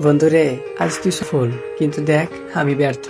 বন্ধুরে, আজ তুই সফল, কিন্তু দেখ আমি ব্যর্থ।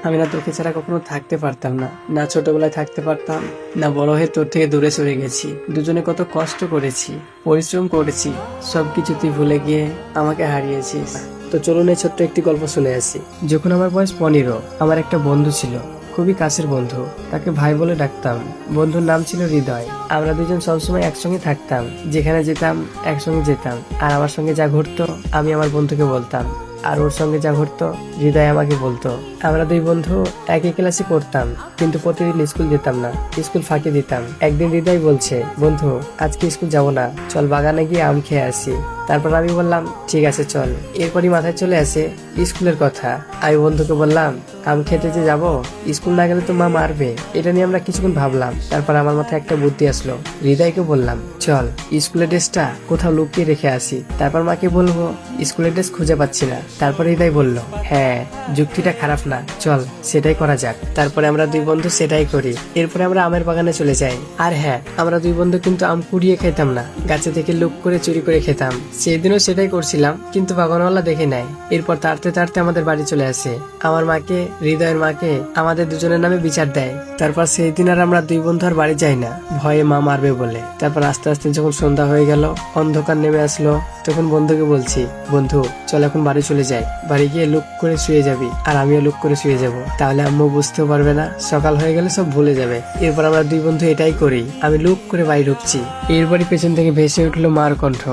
আমি না তোকে ছাড়া কখনো থাকতে পারতাম না, না ছোটবেলায় থাকতে পারতাম, না বড় হয়ে তোর থেকে দূরে সরে গেছি। দুজনে কত কষ্ট করেছি, পরিশ্রম করেছি, সবকিছু তুই ভুলে গিয়ে আমাকে হারিয়েছিস। তো চলুন এই ছোট্ট একটি গল্প শুনে আসি। যখন আমার বয়স 15, আমার একটা বন্ধু ছিল, খুবই কাছের বন্ধু। তাকে ভাই বলে ডাকতাম। বন্ধুর নাম ছিল হৃদয়। আমরা দুজন সবসময় একসঙ্গে থাকতাম, যেখানে যেতাম একসঙ্গে যেতাম। আর আমার সঙ্গে যা ঘটতো আমি আমার বন্ধুকে বলতাম, আর ওর সঙ্গে যা ঘটতো হৃদয় আমাকে বলতো। আমরা দুই বন্ধু একই ক্লাসে পড়তাম, কিন্তু প্রতিদিন স্কুল যেতাম না, স্কুল ফাঁকি দিতাম। একদিন হৃদয় বলছে, বন্ধু আজকে স্কুল যাব না, চল বাগানে গিয়ে আম খেয়ে আসি। তারপর আমি বললাম ঠিক আছে চল। এরপরই মাথায় চলে আসে স্কুলের কথা। আমি বন্ধুকে বললাম, আম খেতে যে যাবো, স্কুল না গেলে তো মা মারবে। এটা নিয়ে আমরা কিছুক্ষণ ভাবলাম। তারপর আমার মাথায় একটা বুদ্ধি আসলো। হৃদয়কে বললাম, চল স্কুলের ড্রেসটা কোথাও লুকিয়ে রেখে আসি, তারপর মাকে বলবো স্কুলের ড্রেস খুঁজে পাচ্ছি না। তারপর হৃদয় বলল, হ্যাঁ যুক্তিটা খারাপ না, চল সেটাই করা যাক। তারপরে আমরা দুই বন্ধু সেটাই করি। এরপরে আমরা আমের বাগানে চলে যাই। আর হ্যাঁ, আমরা দুই বন্ধু কিন্তু আম কুড়িয়ে খেতাম না, গাছে থেকে লুক করে চুরি করে খেতাম। সেদিনও সেটাই করছিলাম, কিন্তু বাগানওয়ালা দেখে নেয়। এরপর তাড়তে তাড়তে আমাদের বাড়ি চলে আসে। আমার মাকে, হৃদয়ের মাকে আমাদের দুজনের নামে বিচার দেয়। তারপর সেই দিন আর আমরা দুই বন্ধু আর বাড়ি যাই না, ভয়ে মা মারবে বলে। তারপর আস্তে আস্তে যখন সন্ধ্যা হয়ে গেল, অন্ধকার নেমে আসলো, তখন বন্ধুকে বলছি, বন্ধু চল এখন বাড়ি চলে যাই। বাড়ি গিয়ে লুক করে শুয়ে যাবি, আর আমিও লুক করে শুয়ে যাব। তাহলে আম্মু বুঝতেও পারবে না, সকাল হয়ে গেলে সব ভুলে যাবে। এরপর আমরা দুই বন্ধু এটাই করি। আমি লুক করে বাড়ি ঢুকছি, এরপরই পেছন থেকে ভেসে উঠলো মার কণ্ঠ।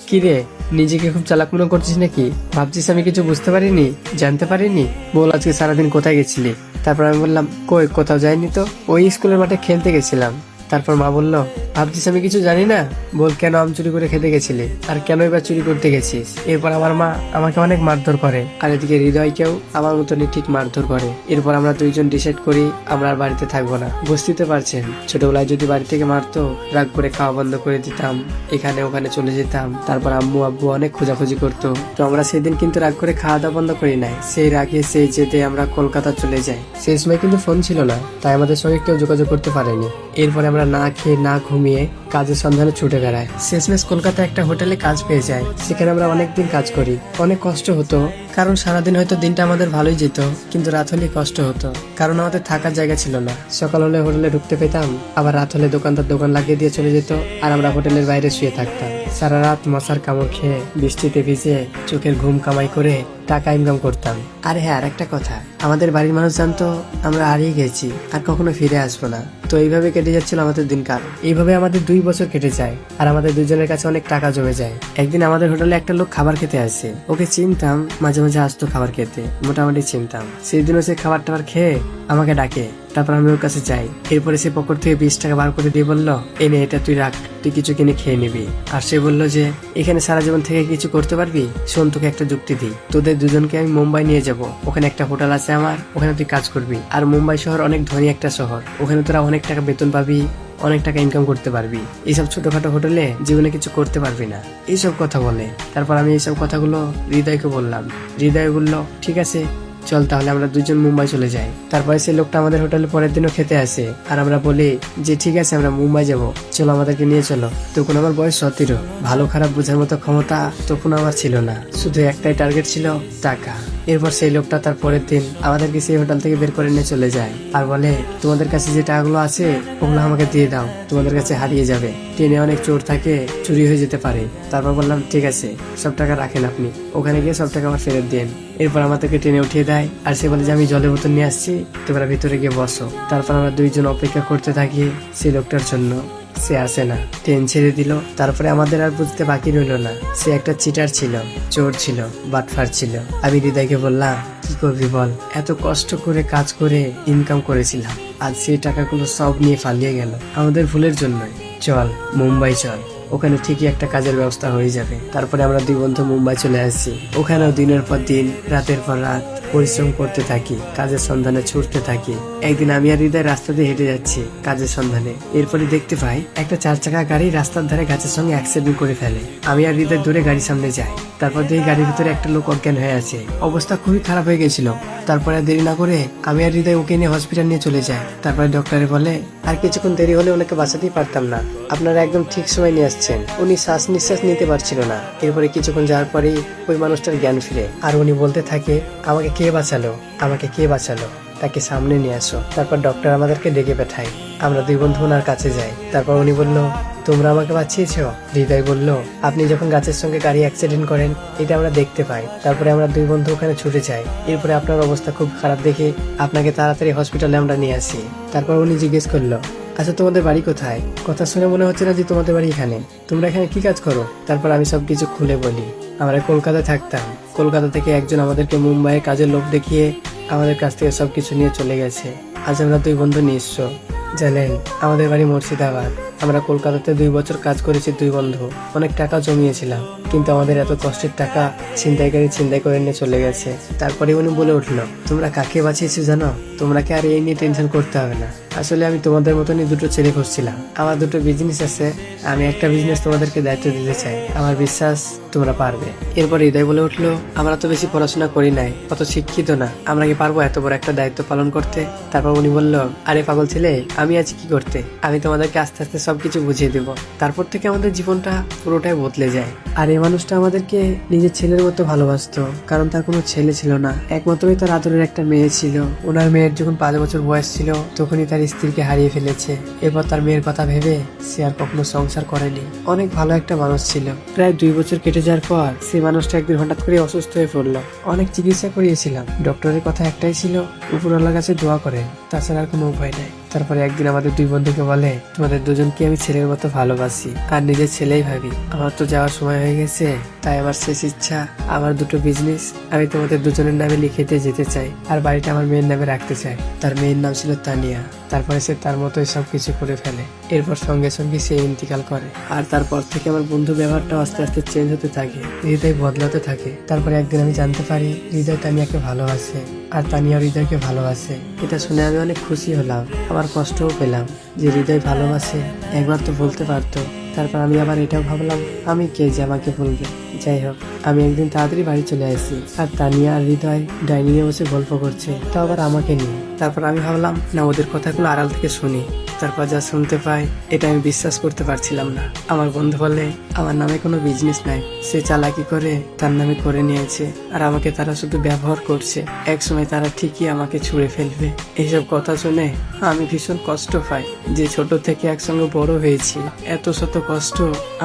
কিরে, নিজেকে খুব চালাক মনে করছিস নাকি? ভাবছিস আমি কিছু বুঝতে পারিনি, জানতে পারিনি? বল আজকে সারাদিন কোথায় গেছিলি? তারপর আমি বললাম, কই কোথাও যাইনি তো, ওই স্কুলের মাঠে খেলতে গেছিলাম। তারপর মা বলল, ভাবছিস আমি কিছু জানি না? বল কেন আম চুরি করে খেতে গেছিলি, আর কেন এবার চুরি করতে গেছিস? এরপর আমার মা আমাকে অনেক মারধর করে, আর এদিকে হৃদয়কেও আমার মতনই ঠিক মারধর করে। এরপর আমরা দুইজন ডিসাইড করি আমরা আর বাড়িতে থাকবো না। বুঝতে পারছেন, ছোটবেলায় যদি বাড়ি থেকে মারতো, রাগ করে খাওয়া বন্ধ করে দিতাম, এখানে ওখানে চলে যেতাম। তারপর আম্মু আব্বু অনেক খোঁজাখুঁজি করতো। তো আমরা সেদিন কিন্তু রাগ করে খাওয়া দাওয়া বন্ধ করি নাই। সেই রাগে সেই জেদে আমরা কলকাতা চলে যাই। সেই সময় কিন্তু ফোন ছিল না, তাই আমাদের সঙ্গে কেউ যোগাযোগ করতে পারেনি। এরপরে আমরা না খেয়ে না ঘুমিয়ে কাজের সন্ধানে ছুটে বেড়াই। শেষমেশ কলকাতা একটা হোটেলে কাজ পেয়ে যায়। সেখানে আমরা অনেকদিন কাজ করি। অনেক কষ্ট হতো, কারণ সারাদিন হয়তো দিনটা আমাদের ভালোই যেত, কিন্তু রাত হলে কষ্ট হতো, কারণ আমাদের থাকার জায়গা ছিল না। সকাল হলে হোটেলে ঢুকতে পেতাম, আবার রাত হলে দোকানদার দোকান লাগিয়ে দিয়ে চলে যেত, আর আমরা হোটেলের বাইরে শুয়ে থাকতাম। সারা রাত মশার কামড় খেয়ে, বৃষ্টিতে ভিজে, চোখের ঘুম কামাই করে টাকা ইনকাম করতাম। আর হ্যাঁ, আর একটা কথা, আমাদের বাড়ির মানুষ জানতো আমরা হারিয়ে গেছি, আর কখনো ফিরে আসবো না। তো এইভাবে কেটে যাচ্ছিল আমাদের দিনকাল। এইভাবে আমাদের 2 বছর কেটে যায়, আর আমাদের দুজনের কাছে অনেক টাকা জমে যায়। একদিন আমাদের হোটেলে একটা লোক খাবার খেতে আসে। ওকে চিনতাম, মাঝে মাঝে আসতো খাবার খেতে, মোটামুটি চিনতাম। সেই দিনও সে খাবার টাবার খেয়ে আমাকে ডাকে। তারপর আমি ওর কাছে যাই। এরপরে সে পকেট থেকে 20 টাকা বার করে দিয়ে বলল, এই নে, এটা তুই রাখ, তুই কিছু কিনে খেয়ে নিবি। আর সে বলল যে, এখানে সারা জীবন থেকে কিছু করতে পারবি? শোন, তোকে একটা যুক্তি দিই, তোদের দুজনকে আমি মুম্বাই নিয়ে যাব। ওখানে একটা হোটেল আছে আমার, ওখানে তুই কাজ করবি। আর মুম্বাই শহর অনেক ধনী একটা শহর, ওখানে তোরা অনেক টাকা বেতন পাবি, অনেক টাকা ইনকাম করতে পারবি। এইসব ছোটখাটো হোটেলে জীবনে কিছু করতে পারবি না, এইসব কথা বলে। তারপর আমি এইসব কথাগুলো হৃদয়কে বললাম। হৃদয় বলল, ঠিক আছে চল, তাহলে আমরা দুজন মুম্বাই চলে যাই। তারপরে সেই লোকটা আমাদের হোটেলে পরের দিনও খেতে আসে, আর আমরা বলি যে ঠিক আছে আমরা মুম্বাই যাব, চলো আমাদেরকে নিয়ে চলো। তখন আমার বয়স 17। ভালো খারাপ বোঝার মতো ক্ষমতা তখন আমার ছিল না, শুধু একটাই টার্গেট ছিল, টাকা। এরপর সেই লোকটা তার পরের দিন আমাদেরকে সেই হোটেল থেকে বের করে নিয়ে চলে যায়, আর বলে, তোমাদের কাছে যে টাকাগুলো আছে ওগুলো আমাকে দিয়ে দাও, তোমাদের কাছে হারিয়ে যাবে, ট্রেনে অনেক চোর থাকে, চুরি হয়ে যেতে পারে। তারপর বললাম ঠিক আছে, সব টাকা রাখেন আপনি, ওখানে গিয়ে সব টাকা আমার ফেরত দিন। এরপর আমাদেরকে ট্রেনে উঠিয়ে দেয়, আর সে বলে যে আমি জলের বোতল নিয়ে আসছি, তোমরা ভিতরে গিয়ে বসো। তারপর আমরা দুইজন অপেক্ষা করতে থাকি সেই লোকটার জন্য। সে আসে না, ট্রেন ছেড়ে দিল। তারপরে আমাদের আর বুঝতে বাকি রইল না, সে একটা চিটার ছিল, চোর ছিল, বাটফার ছিল। আমি হৃদয়কে বললাম, কি করবি বল, এত কষ্ট করে কাজ করে ইনকাম করেছিলাম, আজ সেই টাকাগুলো সব নিয়ে পালিয়ে গেল আমাদের ভুলের জন্যই। চল মুম্বাই চল, ওখানে ঠিকই একটা কাজের ব্যবস্থা হয়ে যাবে। তারপরে আমরা দুই বন্ধু মুম্বাই চলে আসি। ওখানেও দিনের পর দিন, রাতের পর রাত পরিশ্রম করতে থাকি, কাজের সন্ধানে ছুটতে থাকি। একদিন আমি আর হৃদয় রাস্তা দিয়ে হেঁটে যাচ্ছি কাজের সন্ধানে। এরপরে দেখতে পাই একটা 4 চাকা গাড়ি রাস্তার ধারে গাছের সঙ্গে অ্যাক্সিডেন্ট করে ফেলে। আমি আর হৃদয় দূরে গাড়ির সামনে যাই। তারপর দেখি গাড়ির ভিতরে একটা লোক অজ্ঞান হয়ে আছে, অবস্থা খুবই খারাপ হয়ে গেছিল। তারপরে আর দেরি না করে আমি আর হৃদয় ওকে নিয়ে হসপিটাল নিয়ে চলে যাই। তারপরে ডক্টরে বলে আর কিছুক্ষণ দেরি হলে ওনাকে বাঁচাতেই পারতাম না, আপনারা একদম ঠিক সময় নিয়ে আসছেন। উনি শ্বাস নিঃশ্বাস নিতে পারছিল না। এরপরে কিছুক্ষণ যাওয়ার পরেই ওই মানুষটার জ্ঞান ফিরে, আর উনি বলতে থাকে আমাকে কে বাঁচালো, আমাকে কে বাঁচালো, তাকে সামনে নিয়ে আসো। তারপর ডক্টর আমাদেরকে ডেকে পাঠায়। আমরা দুই বন্ধু ওনার কাছে যাই। তারপর উনি বলল তোমরা আমাকে বাঁচিয়েছো। হৃদয় বলল আপনি যখন গাছের সঙ্গে গাড়ি অ্যাক্সিডেন্ট করেন এটা আমরা দেখতে পাই। তারপরে আমরা দুই বন্ধু ওখানে ছুটে যাই। এরপরে আপনার অবস্থা খুব খারাপ দেখে আপনাকে তাড়াতাড়ি হসপিটালে আমরা নিয়ে আসি। তারপর উনি জিজ্ঞেস করলো আচ্ছা তোমাদের বাড়ি কোথায়? কথা শুনে মনে হচ্ছে না যে তোমাদের বাড়ি এখানে, তোমরা এখানে কি কাজ করো? তারপর আমি সবকিছু খুলে বলি। আমরা কলকাতায় থাকতাম, কলকাতা থেকে একজন আমাদেরকে মুম্বাইয়ে কাজের লোভ দেখিয়ে আমাদের কাছ থেকে সবকিছু নিয়ে চলে গেছে। আজ আমরা দুই বন্ধু নিঃস্ব। জানেন আমাদের বাড়ি মুর্শিদাবাদ। আমরা কলকাতাতে 2 বছর কাজ করেছি দুই বন্ধু, অনেক টাকা জমিয়েছিলাম, কিন্তু আমাদের এত কষ্টের টাকা ছিনতাইকারী ছিনতাই করে নিয়ে চলে গেছে। তারপরে উনি বলে উঠলো তোমরা কাকে বাঁচিয়েছো জানো? তোমরা কি আর এই নিয়ে টেনশন করতে হবে না। আসলে আমি তোমাদের মতনই দুটো ছেলে খুঁজছিলাম। আমার দুটো বিজনেস আছে, আমি একটা বিজনেস তোমাদেরকে দায়িত্ব দিতে চাই, আমার বিশ্বাস তোমরা পারবে। এরপর হৃদয় বলে উঠলো আমরা তো বেশি পড়াশোনা করি নাই, অত শিক্ষিত না, আমরা কি পারবো এত বড় একটা দায়িত্ব পালন করতে? তারপর উনি বলল আরে পাগল ছেলে, আমি আছি কি করতে, আমি তোমাদেরকে আস্তে আস্তে সবকিছু বুঝিয়ে দেবো। তারপর থেকে আমাদের জীবনটা পুরোটাই বদলে যায়। আর এই মানুষটা আমাদেরকে নিজের ছেলের মতো ভালোবাসতো, কারণ তার কোনো ছেলে ছিল না, একমাত্রই তার আদরের একটা মেয়ে ছিল। ওনার মেয়ের যখন 5 বছর বয়স ছিল তখনই তার স্ত্রীকে হারিয়ে ফেলেছে। এরপর তার মেয়ের কথা ভেবে সে আর কখনো সংসার করেনি। অনেক ভালো একটা মানুষ ছিল। প্রায় 2 বছর কেটে যাওয়ার পর সেই মানুষটা একদিন হঠাৎ করে অসুস্থ হয়ে পড়লো। অনেক চিকিৎসা করিয়েছিলাম, ডক্টরের কথা একটাই ছিল উপরওয়ালার কাছে দোয়া করেন, তাছাড়া আর কোনো উপায় নাই। তারপরে একদিন আমাদের দুই বন্ধুকে বলে তোমাদের দুজনকে আমি ছেলের মতো ভালোবাসি আর নিজের ছেলেই ভাবি। আমার তো যাওয়ার সময় হয়ে গেছে, তাই আমার শেষ ইচ্ছা আমার দুটো বিজনেস আমি তোমাদের দুজনের নামে লিখে দিয়ে যেতে চাই, আর বাড়িটা আমার মেয়ের নামে রাখতে চাই। তার মেয়ের নাম ছিল তানিয়া। তারপরে সে তার মতোই সবকিছু করে ফেলে। এরপর সঙ্গে সঙ্গে সে ইন্তিকাল করে। আর তারপর থেকে আমার বন্ধু ব্যবহারটা আস্তে আস্তে চেঞ্জ হতে থাকে, হৃদয় বদলাতে থাকে। তারপরে একদিন আমি জানতে পারি হৃদয় তানিয়াকে ভালোবাসে আর তানিয়া হৃদয়কে ভালোবাসে। এটা শুনে আমি অনেক খুশি হলাম, আবার কষ্টও পেলাম যে হৃদয় ভালোবাসে, একবার তো বলতে পারতো। তারপর আমি আবার এটাও ভাবলাম আমি কে যে আমাকে বলবে। যাই হোক, আমি একদিন তাড়াতাড়ি বাড়ি চলে আসি আর তানিয়া আর হৃদয় ডাইনিং এ বসে গল্প করছে, তাও আবার আমাকে নিয়ে। তারপর আমি ভাবলাম না ওদের কথাগুলো আড়াল থেকে শুনি। তারপর যা শুনতে পাই এটা আমি বিশ্বাস করতে পারছিলাম না। আমার বন্ধু বলে আমার নামে কোনো বিজনেস নাই, সে চালাকি করে তার নামে করে নিয়েছে, আর আমাকে তারা শুধু ব্যবহার করছে, একসময় তারা ঠিকই আমাকে ছুঁড়ে ফেলবে। এইসব কথা শুনে আমি ভীষণ কষ্ট পাই যে ছোট থেকে একসঙ্গে বড় হয়েছি, এত শত কষ্ট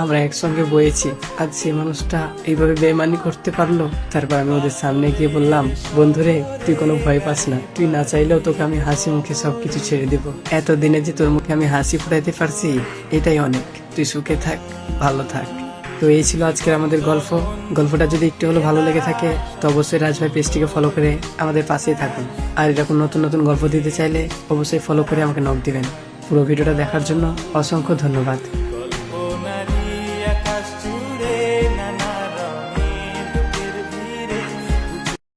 আমরা একসঙ্গে বয়েছি, আজ সে মানুষটা এইভাবে বেমানি করতে পারলো। তারপর আমি ওদের সামনে গিয়ে বললাম বন্ধুরে তুই কোনো ভয় পাস না, তুই না চাইলেও তোকে আমি হাসি মুখে সবকিছু ছেড়ে দেবো। এতদিনে যে তোর মুখে আমি হাসি ফুটাইতে পারছি এটাই অনেক, তুই সুখে থাক, ভালো থাক। তো এই ছিল আজকের আমাদের গল্প। গল্পটা যদি একটু হলো ভালো লেগে থাকে তো অবশ্যই রাজভাই পেজটিকে ফলো করে আমাদের পাশেই থাকুন। আর এরকম নতুন নতুন গল্প দিতে চাইলে অবশ্যই ফলো করে আমাকে নক দিবেন। পুরো ভিডিওটা দেখার জন্য অসংখ্য ধন্যবাদ।